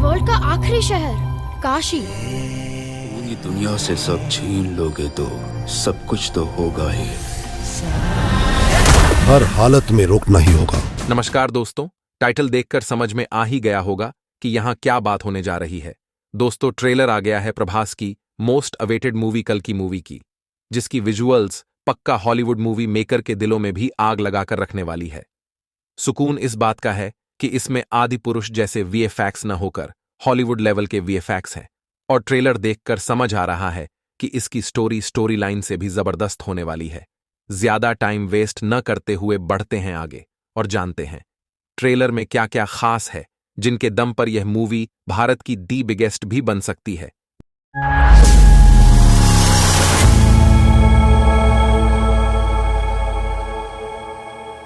World का आखिरी शहर काशी। पूरी दुनिया से सब छीन लोगे तो सब कुछ तो होगा ही। हर हालत में रोकना ही होगा। नमस्कार दोस्तों, टाइटल देखकर समझ में आ ही गया होगा कि यहाँ क्या बात होने जा रही है। दोस्तों, ट्रेलर आ गया है प्रभास की मोस्ट अवेटेड मूवी कल की मूवी की, जिसकी विजुअल्स पक्का हॉलीवुड मूवी मेकर के दिलों में भी आग लगाकर रखने वाली है। सुकून इस बात का है कि इसमें आदि पुरुष जैसे वीएफएक्स न होकर हॉलीवुड लेवल के वीएफएक्स हैं, और ट्रेलर देखकर समझ आ रहा है कि इसकी स्टोरी लाइन से भी जबरदस्त होने वाली है। ज्यादा टाइम वेस्ट न करते हुए बढ़ते हैं आगे और जानते हैं ट्रेलर में क्या क्या खास है, जिनके दम पर यह मूवी भारत की दी बिगेस्ट भी बन सकती है।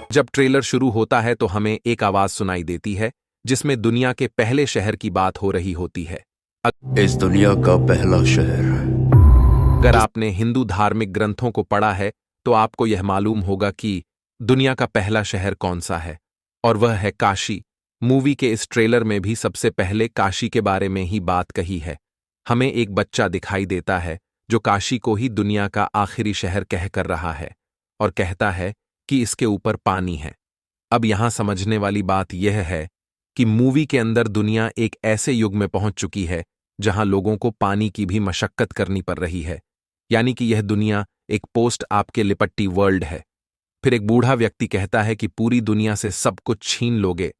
जब ट्रेलर शुरू होता है तो हमें एक आवाज सुनाई देती है जिसमें दुनिया के पहले शहर की बात हो रही होती है। इस दुनिया का पहला शहर। अगर आपने हिंदू धार्मिक ग्रंथों को पढ़ा है तो आपको यह मालूम होगा कि दुनिया का पहला शहर कौन सा है, और वह है काशी। मूवी के इस ट्रेलर में भी सबसे पहले काशी के बारे में ही बात कही है। हमें एक बच्चा दिखाई देता है जो काशी को ही दुनिया का आखिरी शहर कहकर रहा है और कहता है कि इसके ऊपर पानी है। अब यहां समझने वाली बात यह है कि मूवी के अंदर दुनिया एक ऐसे युग में पहुंच चुकी है जहां लोगों को पानी की भी मशक्कत करनी पड़ रही है, यानी कि यह दुनिया एक पोस्ट आपके लिपट्टी वर्ल्ड है। फिर एक बूढ़ा व्यक्ति कहता है कि पूरी दुनिया से सब कुछ छीन लोगे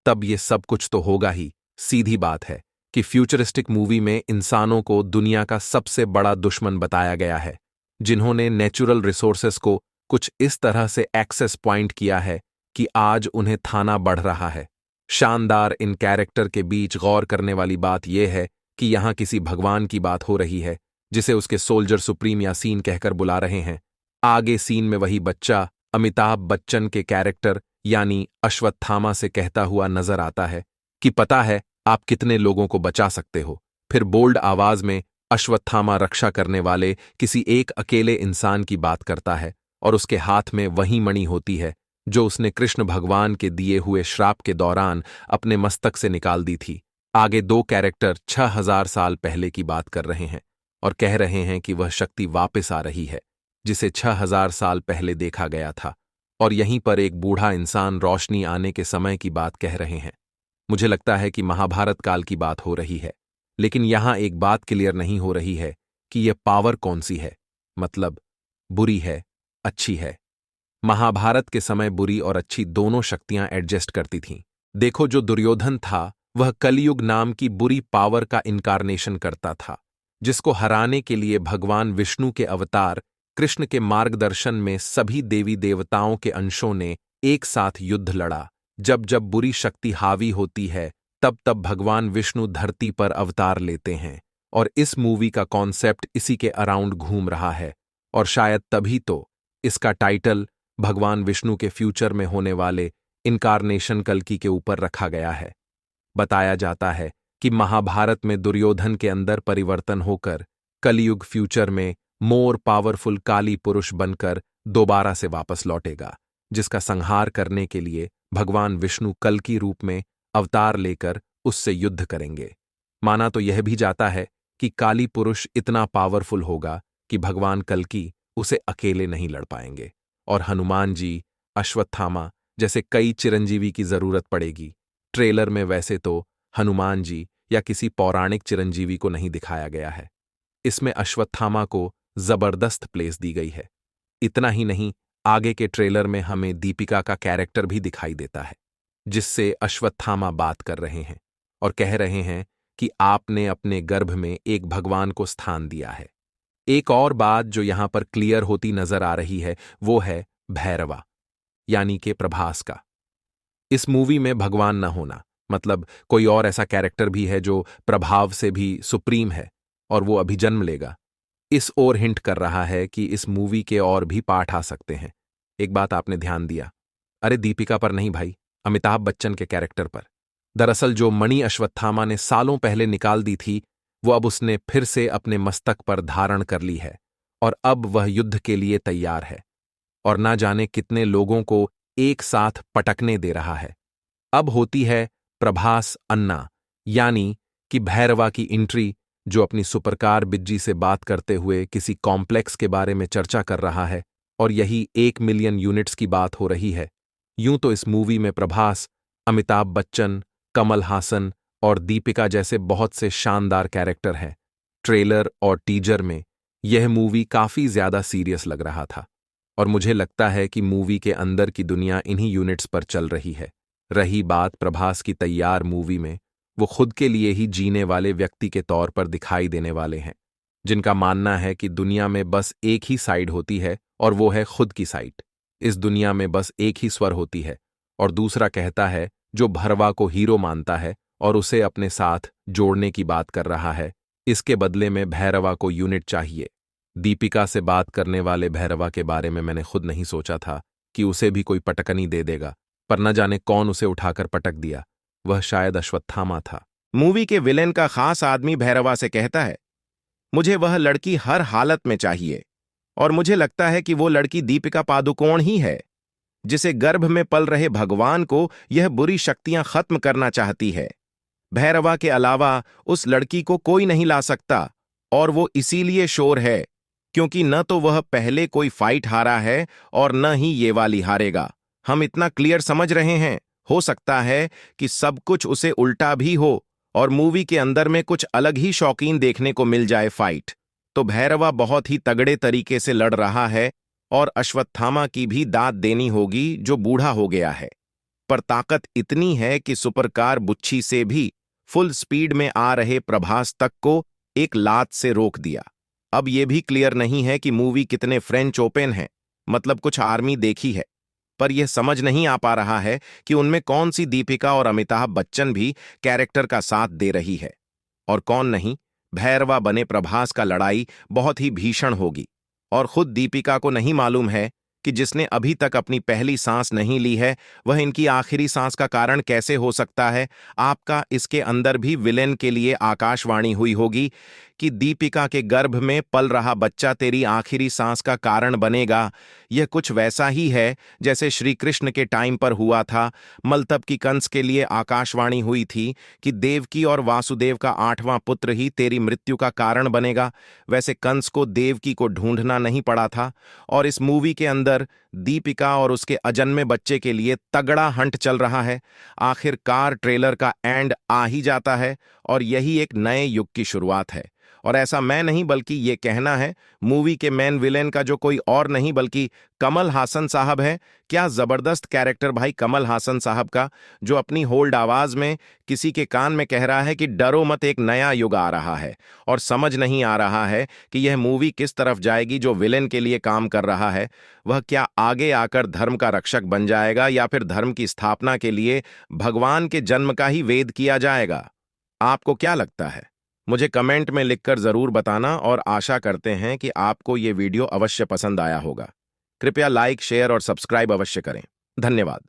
तब ये सब कुछ तो होगा ही। सीधी बात है कि फ्यूचरिस्टिक मूवी में इंसानों को दुनिया का सबसे बड़ा दुश्मन बताया गया है, जिन्होंने नेचुरल रिसोर्सेस को कुछ इस तरह से एक्सेस पॉइंट किया है कि आज उन्हें थाना बढ़ रहा है। शानदार इन कैरेक्टर के बीच गौर करने वाली बात यह है कि यहां किसी भगवान की बात हो रही है जिसे उसके सोल्जर सुप्रीम यासीन कहकर बुला रहे हैं। आगे सीन में वही बच्चा अमिताभ बच्चन के कैरेक्टर यानी अश्वत्थामा से कहता हुआ नजर आता है कि पता है आप कितने लोगों को बचा सकते हो। फिर बोल्ड आवाज में अश्वत्थामा रक्षा करने वाले किसी एक अकेले इंसान की बात करता है और उसके हाथ में वही मणि होती है जो उसने कृष्ण भगवान के दिए हुए श्राप के दौरान अपने मस्तक से निकाल दी थी। आगे दो कैरेक्टर 6000 साल पहले की बात कर रहे हैं और कह रहे हैं कि वह शक्ति वापस आ रही है जिसे 6000 साल पहले देखा गया था, और यहीं पर एक बूढ़ा इंसान रोशनी आने के समय की बात कह रहे हैं। मुझे लगता है कि महाभारत काल की बात हो रही है, लेकिन यहां एक बात क्लियर नहीं हो रही है कि यह पावर कौन सी है, मतलब बुरी है अच्छी है। महाभारत के समय बुरी और अच्छी दोनों शक्तियां एडजस्ट करती थीं। देखो, जो दुर्योधन था वह कलियुग नाम की बुरी पावर का इनकारनेशन करता था, जिसको हराने के लिए भगवान विष्णु के अवतार कृष्ण के मार्गदर्शन में सभी देवी देवताओं के अंशों ने एक साथ युद्ध लड़ा। जब जब बुरी शक्ति हावी होती है तब तब भगवान विष्णु धरती पर अवतार लेते हैं, और इस मूवी का कॉन्सेप्ट इसी के अराउंड घूम रहा है, और शायद तभी तो इसका टाइटल भगवान विष्णु के फ्यूचर में होने वाले इनकारनेशन कल्कि के ऊपर रखा गया है। बताया जाता है कि महाभारत में दुर्योधन के अंदर परिवर्तन होकर कलियुग फ्यूचर में मोर पावरफुल काली पुरुष बनकर दोबारा से वापस लौटेगा, जिसका संहार करने के लिए भगवान विष्णु कल्कि रूप में अवतार लेकर उससे युद्ध करेंगे। माना तो यह भी जाता है कि काली पुरुष इतना पावरफुल होगा कि भगवान कल्कि उसे अकेले नहीं लड़ पाएंगे, और हनुमान जी, अश्वत्थामा जैसे कई चिरंजीवी की जरूरत पड़ेगी। ट्रेलर में वैसे तो हनुमान जी या किसी पौराणिक चिरंजीवी को नहीं दिखाया गया है, इसमें अश्वत्थामा को जबरदस्त प्लेस दी गई है। इतना ही नहीं, आगे के ट्रेलर में हमें दीपिका का कैरेक्टर भी दिखाई देता है, जिससे अश्वत्थामा बात कर रहे हैं और कह रहे हैं कि आपने अपने गर्भ में एक भगवान को स्थान दिया है। एक और बात जो यहां पर क्लियर होती नजर आ रही है वो है भैरवा यानी कि प्रभास का। इस मूवी में भगवान न होना मतलब कोई और ऐसा कैरेक्टर भी है जो प्रभाव से भी सुप्रीम है और वो अभी जन्म लेगा। इस ओर हिंट कर रहा है कि इस मूवी के और भी पार्ट आ सकते हैं। एक बात आपने ध्यान दिया? अरे दीपिका पर नहीं भाई, अमिताभ बच्चन के कैरेक्टर पर। दरअसल जो मणि अश्वत्थामा ने सालों पहले निकाल दी थी वो अब उसने फिर से अपने मस्तक पर धारण कर ली है, और अब वह युद्ध के लिए तैयार है और ना जाने कितने लोगों को एक साथ पटकने दे रहा है। अब होती है प्रभास अन्ना यानी कि भैरवा की एंट्री, जो अपनी सुपरकार बिज्जी से बात करते हुए किसी कॉम्प्लेक्स के बारे में चर्चा कर रहा है, और यही 1 मिलियन यूनिट्स की बात हो रही है। यूं तो इस मूवी में प्रभास, अमिताभ बच्चन, कमल हासन और दीपिका जैसे बहुत से शानदार कैरेक्टर हैं। ट्रेलर और टीजर में यह मूवी काफी ज्यादा सीरियस लग रहा था, और मुझे लगता है कि मूवी के अंदर की दुनिया इन्हीं यूनिट्स पर चल रही है। रही बात प्रभास की तैयार मूवी में, वो खुद के लिए ही जीने वाले व्यक्ति के तौर पर दिखाई देने वाले हैं, जिनका मानना है कि दुनिया में बस एक ही साइड होती है और वो है खुद की साइड। इस दुनिया में बस एक ही स्वर होती है, और दूसरा कहता है जो भरवा को हीरो मानता है और उसे अपने साथ जोड़ने की बात कर रहा है। इसके बदले में भैरवा को यूनिट चाहिए। दीपिका से बात करने वाले भैरवा के बारे में मैंने खुद नहीं सोचा था कि उसे भी कोई पटकनी दे देगा, पर न जाने कौन उसे उठाकर पटक दिया। वह शायद अश्वत्थामा था। मूवी के विलेन का खास आदमी भैरवा से कहता है, मुझे वह लड़की हर हालत में चाहिए, और मुझे लगता है कि वो लड़की दीपिका पादुकोण ही है, जिसे गर्भ में पल रहे भगवान को यह बुरी शक्तियां खत्म करना चाहती है। भैरवा के अलावा उस लड़की को कोई नहीं ला सकता, और वो इसीलिए श्योर है क्योंकि न तो वह पहले कोई फाइट हारा है और न ही ये वाली हारेगा। हम इतना क्लियर समझ रहे हैं, हो सकता है कि सब कुछ उसे उल्टा भी हो और मूवी के अंदर में कुछ अलग ही शौकीन देखने को मिल जाए फाइट। तो भैरवा बहुत ही तगड़े तरीके से लड़ रहा है, और अश्वत्थामा की भी दाद देनी होगी जो बूढ़ा हो गया है, पर ताकत इतनी है कि सुपरकार बुच्छी से भी फुल स्पीड में आ रहे प्रभास तक को एक लात से रोक दिया। अब यह भी क्लियर नहीं है कि मूवी कितने फ्रेंच ओपन हैं, मतलब कुछ आर्मी देखी है, पर यह समझ नहीं आ पा रहा है कि उनमें कौन सी दीपिका और अमिताभ बच्चन भी कैरेक्टर का साथ दे रही है और कौन नहीं। भैरवा बने प्रभास का लड़ाई बहुत ही भीषण होगी, और खुद दीपिका को नहीं मालूम है कि जिसने अभी तक अपनी पहली सांस नहीं ली है, वह इनकी आखिरी सांस का कारण कैसे हो सकता है। आपका इसके अंदर भी विलेन के लिए आकाशवाणी हुई होगी कि दीपिका के गर्भ में पल रहा बच्चा तेरी आखिरी सांस का कारण बनेगा। यह कुछ वैसा ही है जैसे श्री कृष्ण के टाइम पर हुआ था। मलतब की कंस के लिए आकाशवाणी हुई थी कि देवकी और वासुदेव का 8वां पुत्र ही तेरी मृत्यु का कारण बनेगा। वैसे कंस को देवकी को ढूंढना नहीं पड़ा था, और इस मूवी के अंदर दीपिका और उसके अजन्मे बच्चे के लिए तगड़ा हंट चल रहा है। आखिरकार ट्रेलर का एंड आ ही जाता है, और यही एक नए युग की शुरुआत है। और ऐसा मैं नहीं बल्कि ये कहना है मूवी के मेन विलेन का, जो कोई और नहीं बल्कि कमल हासन साहब है। क्या जबरदस्त कैरेक्टर भाई कमल हासन साहब का, जो अपनी होल्ड आवाज में किसी के कान में कह रहा है कि डरो मत, एक नया युग आ रहा है। और समझ नहीं आ रहा है कि यह मूवी किस तरफ जाएगी। जो विलेन के लिए काम कर रहा है वह क्या आगे आकर धर्म का रक्षक बन जाएगा, या फिर धर्म की स्थापना के लिए भगवान के जन्म का ही वेद किया जाएगा। आपको क्या लगता है? मुझे कमेंट में लिखकर जरूर बताना, और आशा करते हैं कि आपको ये वीडियो अवश्य पसंद आया होगा। कृपया लाइक, शेयर और सब्सक्राइब अवश्य करें। धन्यवाद।